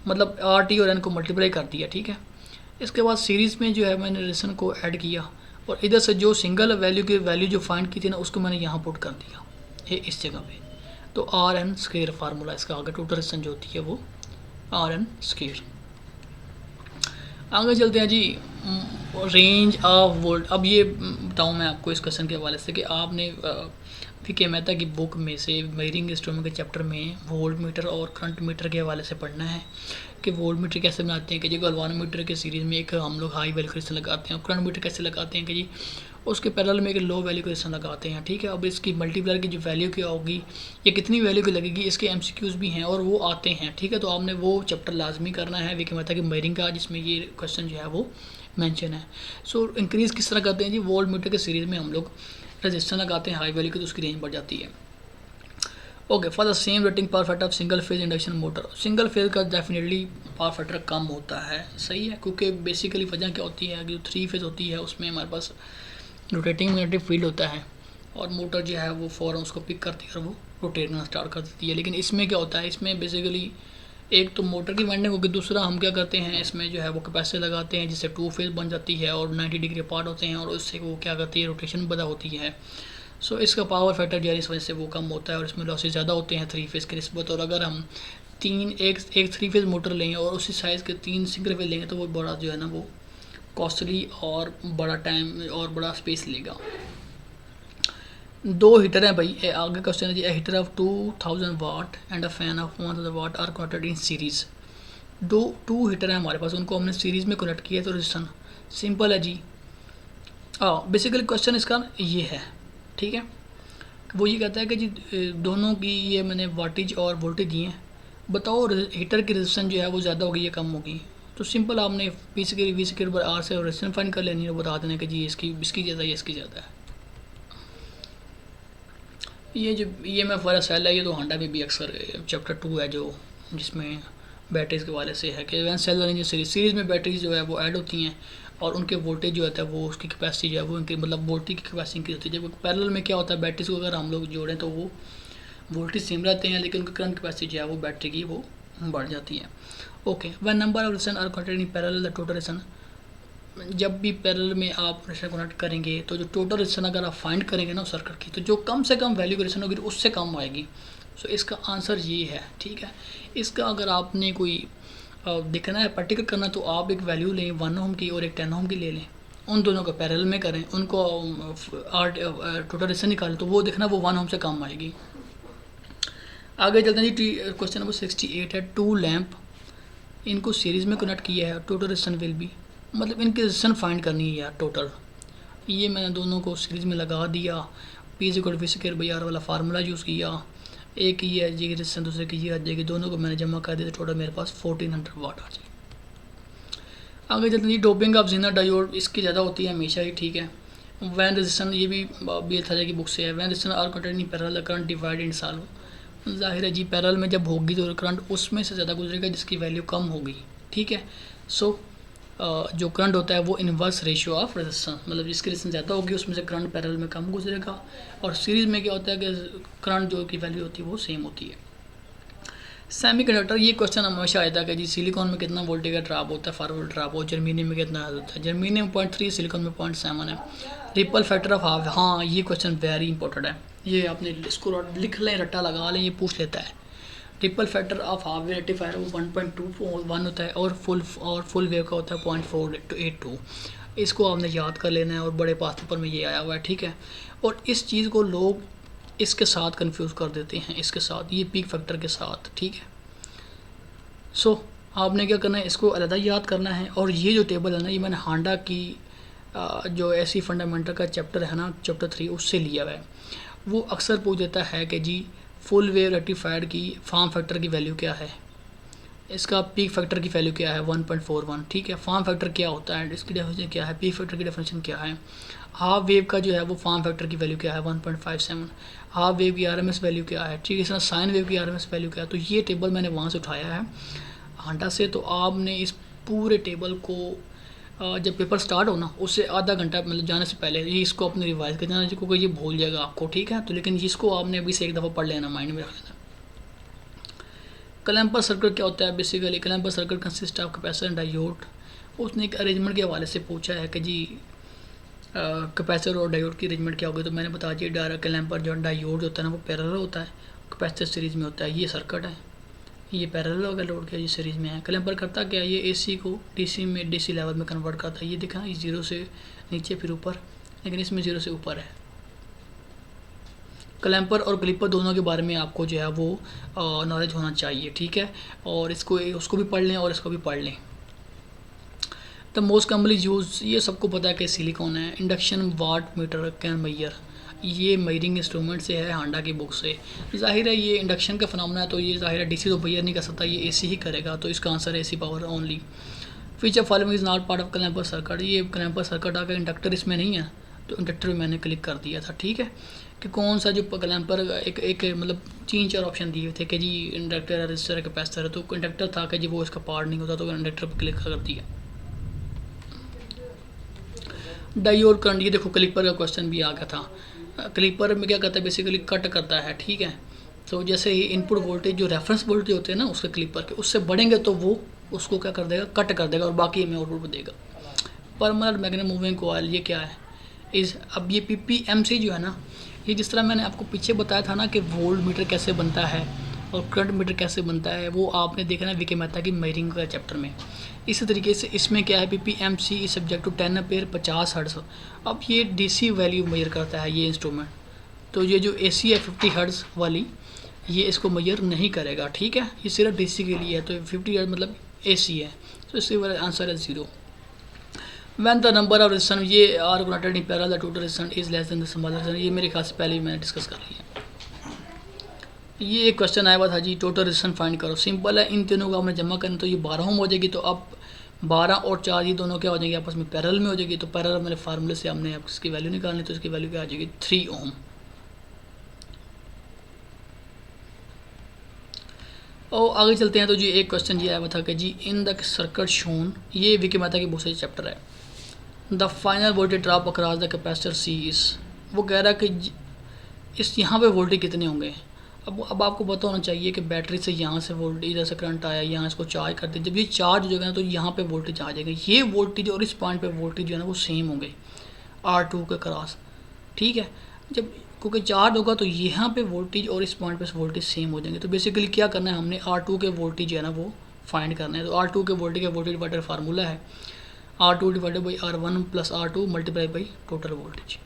मतलब RT और N को मल्टीप्लाई कर दिया, ठीक है। इसके बाद सीरीज़ में जो है मैंने रेजिस्टेंस को ऐड किया और इधर से जो सिंगल वैल्यू की वैल्यू जो फाइंड की थी ना उसको मैंने यहाँ पुट कर दिया, ये इस जगह पे, तो RN स्क्वायर फार्मूला इसका आगे टोटल रेजिस्टेंस जो होती है वो RN स्क्वायर। आगे चलते हैं जी, रेंज ऑफ वोल्ट। अब ये बताऊँ मैं आपको इस क्वेश्चन के हवाले से कि आपने VK मेहता की बुक में से मेजरिंग इंस्ट्रूमेंट के चैप्टर में वोल्ट मीटर और करंट मीटर के हवाले से पढ़ना है कि वोल्ट मीटर कैसे बनाते हैं कि जी गैल्वानोमीटर के सीरीज़ में एक हम लोग हाई वैल्यू रेजिस्टेंस लगाते हैं, और करंट मीटर कैसे लगाते हैं कि जी उसके पैरेलल में एक लो वैल्यू का रेजिस्टेंस लगाते हैं, ठीक है। अब इसकी मल्टीप्लायर की जो वैल्यू क्या होगी, ये कितनी वैल्यू की लगेगी, इसके MCQs भी हैं और वो आते हैं, ठीक है। तो आपने वो चैप्टर लाजमी करना है VK मेहता की मेजरिंग का, जिसमें ये क्वेश्चन जो है वो मेंशन है। सो इंक्रीज़ किस तरह करते हैं जी, वोल्ट मीटर के सीरीज़ में हम लोग रेजिस्टेंस लगाते हैं हाई वैल्यू की तो उसकी रेंज बढ़ जाती है। Okay, for the same rating power factor of single phase induction motor, single phase का डेफिनेटली पावर फैक्टर कम होता है, सही है, क्योंकि बेसिकली वजह क्या होती है कि जो 3 फेज होती है उसमें हमारे पास रोटेटिंग मैग्नेटिक फील्ड होता है और मोटर जो है वो फ़ौरन उसको पिक करती है और वो रोटेट करना स्टार्ट कर देती है। लेकिन इसमें क्या होता है, इसमें बेसिकली एक तो मोटर की वाइंडिंग होगी, दूसरा हम क्या करते हैं इसमें जो है वो कैपेसिटर लगाते हैं जिससे 2 फेज बन जाती है और 90 डिग्री अपार्ट होते हैं और उससे वो क्या करती है रोटेशन पैदा होती है। सो इसका पावर फैक्टर जो है इस वजह से वो कम होता है और इसमें लॉसेज ज़्यादा होते हैं 3 फेज़ की निस्बत। और अगर हम एक 3 फेज़ मोटर लें और उसी साइज़ के 3 सिंगल फेज लेंगे तो वो बड़ा जो है ना वो कॉस्टली और बड़ा टाइम और बड़ा स्पेस लेगा। 2 हीटर हैं भाई, आगे क्वेश्चन है जी, a heater of 2000 watt and a fan of 1000 watt are connected in series. 2 heater हैं हमारे पास, उनको हमने सीरीज़ में कनेक्ट किया तो रेजिस्टेंस सिंपल है जी। बेसिकली क्वेश्चन इसका ये है, ठीक है। वो ये कहता है कि जी दोनों की ये मैंने वाटेज और वोल्टेज दिए हैं, बताओ हीटर की रेजिस्टेंस जो है वो ज़्यादा होगी या कम होगी। तो सिंपल आपने पी सेकेंड वी सेकेंड पर आर से और रेजिस्टेंस फाइंड कर लेनी है, बता देना कि जी इसकी ज़्यादा है, इसकी ज़्यादा है। ये जो ये मैं फॉर सेल है, ये तो होंडा में भी अक्सर चैप्टर 2 है जो जिसमें बैटरीज के वाले से है कि वैन सेल वाली सीरीज़ में बैटरीज जो है वो ऐड होती हैं और उनके वोल्टेज जो होता है वो उसकी कैपेसिटी जो है वो इनकी मतलब वोल्टेज की कैपेसिटी इंक्रीज होती है। जब पैरेलल में क्या होता है, बैटरीज को अगर हम लोग जोड़ें तो वो वोल्टेज सेम रहते हैं लेकिन उनकी करंट कैपेसिटी जो है वो बैटरी की वो बढ़ जाती है। Okay, when number of resistance R connected in parallel the total resistance, जब भी पैरेलल में आप रेजिस्टेंस कनेक्ट करेंगे तो जो टोटल रेजिस्टेंस अगर आप फाइंड करेंगे ना उस सर्किट की, तो जो कम से कम वैल्यू की रेजिस्टेंस होगी उससे कम आएगी। सो इसका आंसर ये है, ठीक है। इसका अगर आपने कोई देखना है पर्टिकुलर करना तो आप एक वैल्यू लें 1 ओम की और एक 10 ओम की ले लें, उन दोनों को पैरेलल में करें, उनको टोटल रेजिस्टेंस निकालें तो वो देखना वो 1 ओम से कम आएगी। आगे चलते हैं जी, क्वेश्चन नंबर 68 है। 2 लैंप इनको सीरीज़ में कनेक्ट किया है, टोटल रेजिस्टेंस विल बी, मतलब इनकी रेजिस्टेंस फाइंड करनी है यार टोटल। ये मैंने दोनों को सीरीज़ में लगा दिया, P equal V square by R वाला फार्मूला यूज़ किया, एक ही है जी रेजिस्टेंस दूसरे की ये आ जाएगी, दोनों को मैंने जमा कर दिया तो टोटल मेरे पास 1400 वाट आ जाएगी। आगे चलते हैं जी, डोपिंग ऑफ ज़ीनर डायोड इसकी ज़्यादा होती है हमेशा ही, ठीक है। वैन रेजिस्टेंस ये भी था की बुक से है, when resistance R content in parallel current divide in solve, ज़ाहिर है जी पैरेलल में जब होगी तो करंट उसमें से ज़्यादा गुजरेगा जिसकी वैल्यू कम होगी, ठीक है। सो जो करंट होता है वो इनवर्स रेशियो ऑफ रेजिस्टेंस, मतलब जिसकी रेजिस्टेंस ज़्यादा होगी उसमें से करंट पैरेलल में कम गुजरेगा, और सीरीज़ में क्या होता है कि करंट जो की वैल्यू होती है वो सेम होती है। सेमीकंडक्टर, ये क्वेश्चन हमेशा आया था कि जी सिलिकॉन में कितना वोल्टेज का ड्रॉप होता है, फॉरवर्ड ड्रॉप, और जर्मीनियम में कितना होता है। जर्मीनियम 0.3, सिलिकॉन में 0.7 है। रिपल फैक्टर ऑफ हाफ, हाँ ये क्वेश्चन वेरी इंपॉर्टेंट है, ये आपने इसको लिख लें, रट्टा लगा लें, ये पूछ लेता है। Triple factor of half wave rectifier वो 1.21 होता है और फुल वेव का होता है 0.482। इसको आपने याद कर लेना है और बड़े पास पेपर में ये आया हुआ है, ठीक है। और इस चीज़ को लोग इसके साथ कंफ्यूज कर देते हैं, इसके साथ, ये पीक फैक्टर के साथ, ठीक है। सो आपने क्या करना है, इसको अलग याद करना है। और ये जो टेबल है ना, ये मैंने हांडा की जो ऐसी फंडामेंटल का चैप्टर है ना, चैप्टर 3, उससे लिया हुआ है। वो अक्सर पूछ देता है कि जी फुल वेव रेक्टिफायर की फॉर्म फैक्टर की वैल्यू क्या है, इसका पीक फैक्टर की वैल्यू क्या है 1.41, ठीक है। फॉर्म फैक्टर क्या होता है, इसकी डेफिनेशन क्या है, पीक फैक्टर की डेफिनेशन क्या है, हाफ वेव का जो है वो फॉर्म फैक्टर की वैल्यू क्या है 1.57, हाफ वेव की आरएमएस वैल्यू क्या है, ठीक है। इस तरह साइन वेव की आरएमएस वैल्यू क्या है। तो ये टेबल मैंने वहाँ से उठाया है हांडा से। तो आपने इस पूरे टेबल को जब पेपर स्टार्ट हो ना उससे आधा घंटा मतलब जाने से पहले ये इसको अपने रिवाइज कर देना, क्योंकि ये भूल जाएगा आपको, ठीक है। तो लेकिन इसको आपने अभी से एक दफ़ा पढ़ लेना, माइंड में रख लेना। क्लैंपर सर्किट क्या होता है, basically clamper circuit consist of capacitor and diode. उसने एक अरेंजमेंट के हवाले से पूछा है कि जी कैपेसिटर और डायोड की अरेंजमेंट क्या होगी। तो मैंने बता दिया, क्लैंपर जो डायोड होता है ना वो पैरेलल होता है, कैपेसिटर सीरीज़ में होता है। ये सर्किट है, ये पैरेलल होगा, लोड क्या ये सीरीज़ में है। क्लैंपर करता क्या, ये एसी को डीसी में डीसी लेवल में कन्वर्ट करता है। ये दिखा, ये 0 से नीचे फिर ऊपर, लेकिन इसमें 0 से ऊपर है। क्लैंपर और क्लिपर दोनों के बारे में आपको जो है वो नॉलेज होना चाहिए, ठीक है। और उसको भी पढ़ लें और इसको भी पढ़ लें। द मोस्ट कॉमनली यूज, ये सबको पता है कि सिलिकॉन है। Induction watt meter can Maihar, ये मेजरिंग इंस्ट्रूमेंट से है हांडा की बुक से। जाहिर है ये इंडक्शन का फिनोमेना है, तो ये जाहिर है डीसी तो मैयर नहीं कर सकता, ये एसी ही करेगा। तो इसका आंसर है AC power only. Feature following is not part of clamper circuit, ये क्लैंपर सर्किट आकर इंडक्टर इसमें नहीं है, तो इंडक्टर में मैंने क्लिक कर दिया था, ठीक है। कि कौन सा जो क्लैंपर एक मतलब 3-4 ऑप्शन दिए थे कि जी इंडक्टर है, रजिस्टर है, कैपेसिटर है। तो इंडक्टर था कि जी वो इसका पार्ट नहीं होता, तो इंडक्टर पर क्लिक कर दिया। डायोड करंट, ये देखो क्लिपर का क्वेश्चन भी आ गया था। क्लिपर में क्या करता है, बेसिकली कट करता है, ठीक है। तो जैसे ही इनपुट वोल्टेज जो रेफरेंस वोल्टेज होते हैं ना उसके क्लिपर के, उससे बढ़ेंगे तो वो उसको क्या कर देगा, कट कर देगा और बाकी हमें आउटपुट देगा। परमानेंट मैग्नेट मूविंग कॉइल, ये क्या है अब ये PPMC जो है ना, ये जिस तरह मैंने आपको पीछे बताया था ना कि वोल्ट मीटर कैसे बनता है और करंट मीटर कैसे बनता है, वो आपने देखना है वीके मेहता की मेजरिंग का चैप्टर में। इसी तरीके से इसमें क्या है, PPMC is subject to 10 ampere 50 hertz. अब ये DC वैल्यू मेजर करता है ये इंस्ट्रूमेंट, तो ये जो AC है 50 हर्ट्ज वाली, ये इसको मेजर नहीं करेगा, ठीक है। ये सिर्फ DC के लिए है, तो 50 हर्ट्ज मतलब AC है, तो इसके आंसर है 0। When the number of resistance ये are connected in parallel the total resistance is less than the sum other resistance, ये मेरे ख्याल से पहले ही मैंने डिस्कस कर लिया। ये एक क्वेश्चन आया हुआ था जी, टोटल रेजिस्टेंस फाइंड करो। सिंपल है, इन तीनों को आपने जमा करना तो ये 12 ओम हो जाएगी। तो अब 12 और 4 ये दोनों क्या हो जाएंगे, आपस में पैरेलल में हो जाएगी। तो पैरेलल मेरे फार्मूले से हमने अब इसकी वैल्यू निकालनी, तो इसकी वैल्यू क्या आ जाएगी 3 ओम। और आगे चलते हैं। तो जी एक क्वेश्चन ये आया हुआ था कि जी इन द सर्किट शोन, ये विकी मेहता की बुक से चैप्टर है, the final voltage drop across the capacitor C is. वो कह रहा है कि इस यहाँ पे वोल्टेज कितने होंगे। अब आपको पता होना चाहिए कि बैटरी से यहाँ से वोल्टेज, इधर से करंट आया, यहाँ इसको चार्ज कर दिया, जब ये चार्ज हो जाएगा ना तो यहाँ पे वोल्टेज आ जाएगा। ये वोल्टेज और इस पॉइंट पे वोल्टेज जो है ना वो सेम होंगे R2 के क्रॉस, ठीक है। जब क्योंकि चार्ज होगा तो यहाँ पे वोल्टेज और इस पॉइंट पे वोल्टेज सेम हो जाएंगे। तो बेसिकली क्या करना है, हमने R2 के वोल्टेज जो है ना वो फाइंड करना है। तो R2 के वोल्टेज का वोल्टेज डिवाइडर फार्मूला है R2 divided by R1 plus R2 multiply by total voltage.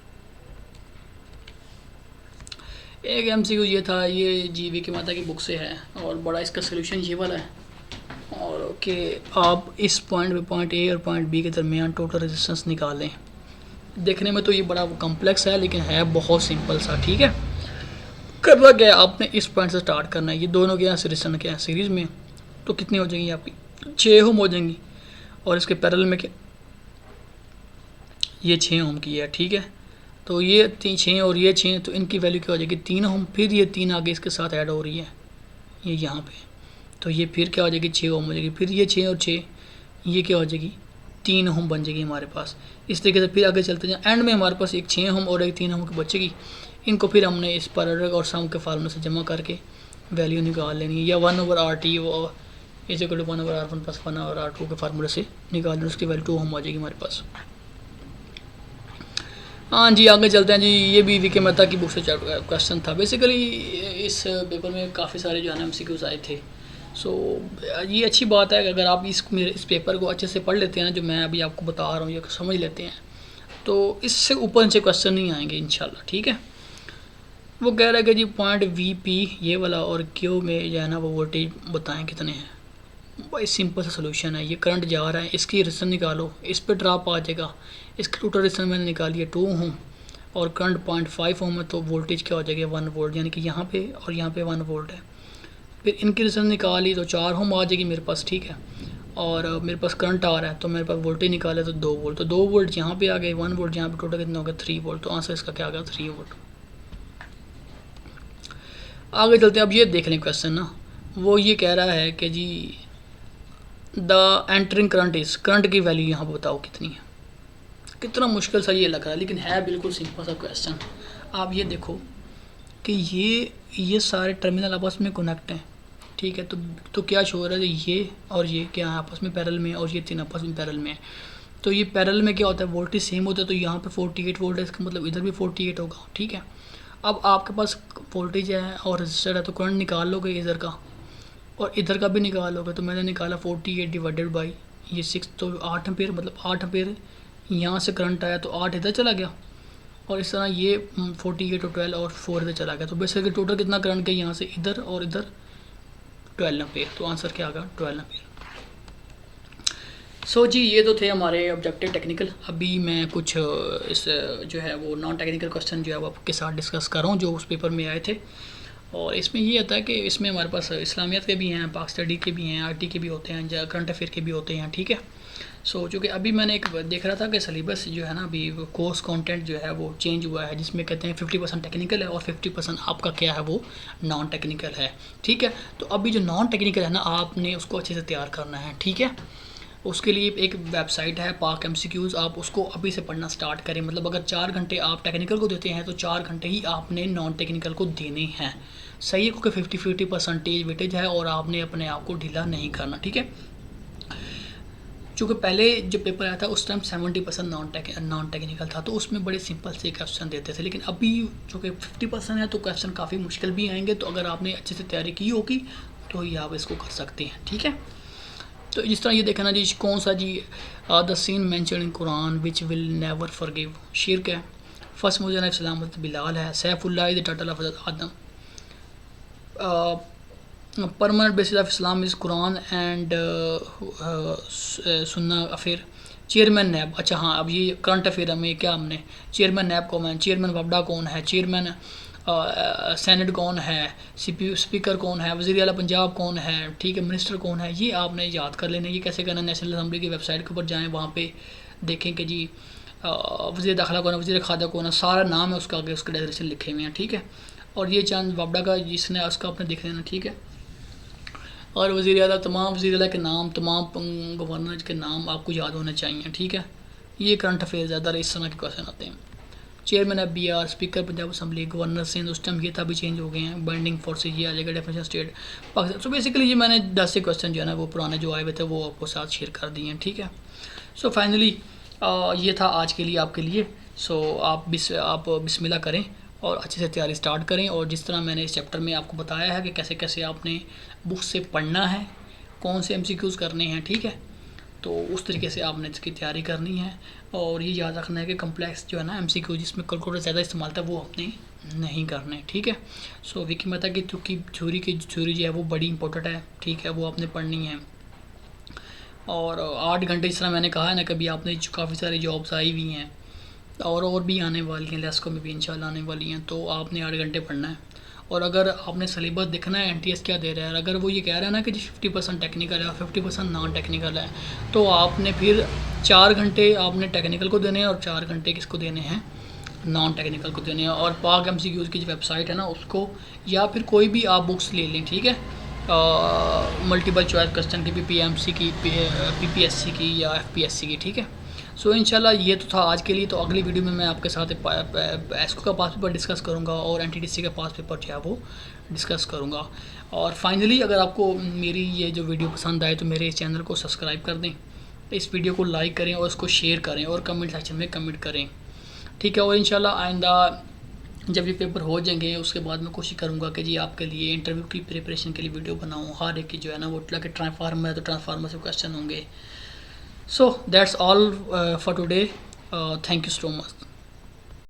एक MCQ ये था, ये जी के माता की बुक से है और बड़ा इसका सोल्यूशन ये वाला है। और कि आप इस पॉइंट पे पॉइंट ए और पॉइंट बी के दरमियान टोटल रेजिस्टेंस निकालें। देखने में तो ये बड़ा कॉम्प्लेक्स है लेकिन है बहुत सिंपल सा, ठीक है। करना क्या है, आपने इस पॉइंट से स्टार्ट करना है। ये दोनों के यहाँ रेजिस्टेंस क्या है सीरीज़ में, तो कितनी हो जाएंगी आपकी 6 ओम हो जाएंगी। और इसके पैरेलल में क्या, ये 6 ओम की है, ठीक है। तो ये 6 और ये 6, तो इनकी वैल्यू क्या हो जाएगी 3 ओम। फिर ये 3 आगे इसके साथ ऐड हो रही है ये यहाँ पे, तो ये फिर क्या हो जाएगी 6 ओम हो जाएगी। फिर ये 6 और 6 ये क्या हो जाएगी 3 ओम बन जाएगी हमारे पास। इस तरीके से फिर आगे चलते जाए, एंड में हमारे पास एक 6 ओम और एक 3 ओम की बचेगी। इनको फिर हमने इस पैरेलल और सम के फार्मूले से जमा करके वैल्यू निकाल लेनी है, या 1/RT is equal to 1/R1 plus 1/R2 के फार्मूले से निकाल लेना, उसकी वैल्यू 2 ओम आ जाएगी हमारे पास। हाँ जी आगे चलते हैं जी। ये भी वीके मेहता की बुक से क्वेश्चन था। बेसिकली इस पेपर में काफ़ी सारे जो है ना MCQs आए थे। सो ये अच्छी बात है कि अगर आप इस पेपर को अच्छे से पढ़ लेते हैं ना, जो मैं अभी आपको बता रहा हूँ, ये समझ लेते हैं, तो इससे ऊपर नीचे क्वेश्चन नहीं आएंगे इंशाल्लाह, ठीक है। वो कह रहा है कि जी पॉइंट VP ये वाला और Q में जो है ना वो वोल्टेज बताएं कितने हैं। भाई सिंपल सा सोल्यूशन है, ये करंट जा रहा है, इसकी रेजिस्टेंस निकालो, इस पर ड्रॉप आ जाएगा। इसकी टोटल रेजिस्टेंस मैंने निकाली है 2 ओम और करंट 0.5 ओम है, तो वोल्टेज क्या हो जाएगा 1 वोल्ट, यानी कि यहाँ पे और यहाँ पे 1 वोल्ट है। फिर इनकी रेजिस्टेंस निकाली तो 4 ओम आ जाएगी मेरे पास, ठीक है। और मेरे पास करंट आ रहा है तो मेरे पास वोल्टेज निकाले तो 2 वोल्ट, तो 2 वोल्ट यहाँ पे आ गए, 1 वोल्ट यहाँ पे, टोटल कितना हो गया 3 वोल्ट। तो आंसर इसका क्या आ गया 3 वोल्ट। आगे चलते हैं। अब ये देख लें क्वेश्चन ना, वो ये कह रहा है कि जी the entering current is, current की वैल्यू यहाँ पर बताओ कितनी है। कितना मुश्किल सा ये लग रहा है लेकिन है बिल्कुल सिंपल सा क्वेश्चन। आप ये देखो कि ये सारे टर्मिनल आपस में कनेक्ट हैं, ठीक है। तो क्या शो रहा है, ये और ये क्या है आपस में पैरेलल में, और ये 3 आपस में पैरेलल में है। तो ये पैरेलल में क्या होता है, वोल्टेज सेम होता है। तो यहाँ पे 48 वोल्ट है, इसका मतलब इधर भी 48 होगा, ठीक है। अब आपके पास वोल्टेज है और रजिस्टर है, तो करंट निकाल लोगे इधर का और इधर का भी निकाल लोगे। तो मैंने निकाला 48 डिवाइडेड बाई ये 6, तो 8 एम्पीयर, मतलब 8 एम्पीयर यहाँ से करंट आया तो 8 इधर चला गया, और इस तरह ये 48 और 12 और 4 इधर चला गया। तो बेसिकली टोटल कितना करंट गया यहाँ से इधर और इधर 12 एम्पीयर। तो आंसर क्या आ गया 12 एम्पीयर। सो जी ये तो थे हमारे ऑब्जेक्टिव टेक्निकल। अभी मैं कुछ इस जो है वो नॉन टेक्निकल क्वेश्चन जो है वो आपके साथ डिस्कस कर रहा हूँ, जो उस पेपर में आए थे। और इसमें ये आता है कि इसमें हमारे पास इस्लामियत के भी हैं, पाक स्टडी के भी हैं, आरटी के भी होते हैं, करंट अफेयर के भी होते हैं, ठीक है। सो चूँकि अभी मैंने एक देख रहा था कि सिलेबस जो है ना अभी कोर्स कंटेंट जो है वो चेंज हुआ है, जिसमें कहते हैं 50% टेक्निकल है और 50% आपका क्या है वो नॉन टेक्निकल है, ठीक है। तो अभी जो नॉन टेक्निकल है ना आपने उसको अच्छे से तैयार करना है, ठीक है। उसके लिए एक वेबसाइट है पाक MCQs, आप उसको अभी से पढ़ना स्टार्ट करें। मतलब अगर 4 घंटे आप टेक्निकल को देते हैं तो 4 घंटे ही आपने नॉन टेक्निकल को देने हैं, सही है। क्योंकि 50-50% वेटेज है और आपने अपने आप को ढीला नहीं करना, ठीक है। चूँकि पहले जो पेपर आया था उस टाइम 70% नॉन टेक्निकल था, तो उसमें बड़े सिंपल से क्वेश्चन देते थे। लेकिन अभी चूँकि 50% है तो क्वेश्चन काफ़ी मुश्किल भी आएंगे। तो अगर आपने अच्छे से तैयारी की होगी तो ही आप इसको कर सकते हैं, ठीक है। तो जिस तरह ये देखना जी, कौन सा जी the sin mention in Quran which will never forgive, शिर्क है। फर्स्ट मुझे सलामत बिलाल है। Saifullah is the title of Adam. Permanent basis of Islam is Quran and Sunnah affair. Chairman नैब, अच्छा हाँ, अब ये करंट अफेयर में क्या हमने, चेयरमैन नैब कौन है, चेयरमैन वापडा कौन है, चेयरमैन सेनेट कौन है, स्पीकर कौन है, वज़ीर आला पंजाब कौन है, ठीक है, मिनिस्टर कौन है, ये आपने याद कर लेना। ये कैसे करना, नेशनल असम्बली की वेबसाइट के ऊपर जाएँ, वहाँ पे देखें कि जी वज़ीर दाखिला कौन है, वज़ीर खादा कौन है, सारा नाम है उसका, आगे उसके डेफिनेशन लिखे हुए हैं, ठीक है। और ये चांद वापडा का जिसने उसका आपने देख लेना, ठीक है। और वज़ीर आला, तमाम वज़ीर आला के नाम, तमाम गवर्नर के नाम आपको याद होने चाहिए, ठीक है। ये करंट अफेयर्स ज़्यादा इस तरह के क्वेश्चन आते हैं। Chairman of BR, speaker Punjab assembly, governor Sindh, उस टाइम ये था, भी चेंज हो गए हैं। बाइंडिंग फोर्सेज ये आ जाएगा, definition state Pakistan. So basically ये मैंने 10 से क्वेश्चन जो है ना वो पुराने जो आए हुए थे वो आपको साथ शेयर कर दिए हैं, ठीक है। सो फाइनली ये था आज के लिए आपके लिए। सो आप बिस्मिल्लाह करें और अच्छे से तैयारी स्टार्ट करें। और जिस तरह मैंने इस चैप्टर में आपको बताया है कि कैसे कैसे आपने बुक से पढ़ना है, कौन से MCQs करने हैं, ठीक है, तो उस तरीके से आपने इसकी तैयारी करनी है। और ये याद रखना है कि कम्प्लेक्स जो है ना MCQ जिसमें कैलकुलेटर ज़्यादा इस्तेमाल था वो आपने नहीं करने, ठीक है। सो विकी मता की क्योंकि थ्योरी जो है वो बड़ी इंपॉर्टेंट है, ठीक है, वो आपने पढ़नी है। और 8 घंटे जिस तरह मैंने कहा है ना, कभी आपने काफ़ी सारी जॉब्स आई हुई हैं और भी आने वाली हैं, लेस्को में भी इंशाल्लाह आने वाली हैं, तो आपने 8 घंटे पढ़ना है। और अगर आपने सिलेबस देखना है NTS क्या दे रहा है, अगर वो ये कह रहा है ना कि जी 50% टेक्निकल है और 50% नॉन टेक्निकल है, तो आपने फिर 4 घंटे आपने टेक्निकल को देने हैं और 4 घंटे किसको देने हैं, नॉन टेक्निकल को देने हैं। और पाक MCQs की जो वेबसाइट है ना उसको, या फिर कोई भी आप बुक्स ले लें, ठीक है, मल्टीपल चॉइस क्वेश्चन की, PPMC की, PPSC की या FPSC की, ठीक है। सो इंशाल्लाह ये तो था आज के लिए। तो अगली वीडियो में मैं आपके साथ एस्को का पास पेपर डिस्कस करूँगा और NTDC का पास पेपर जो है वो डिस्कस करूँगा। और फाइनली अगर आपको मेरी ये जो वीडियो पसंद आए तो मेरे इस चैनल को सब्सक्राइब कर दें, इस वीडियो को लाइक करें और इसको शेयर करें और कमेंट सेक्शन में कमेंट करें, ठीक है। और इंशाल्लाह आइंदा जब ये पेपर हो जाएंगे उसके बाद मैं कोशिश करूँगा कि जी आपके लिए इंटरव्यू की प्रिपरेशन के लिए वीडियो बनाऊँ, हर एक की जो है ना वो कि ट्रांसफार्मर है तो ट्रांसफार्मर से क्वेश्चन होंगे। So that's all for today. Thank you so much.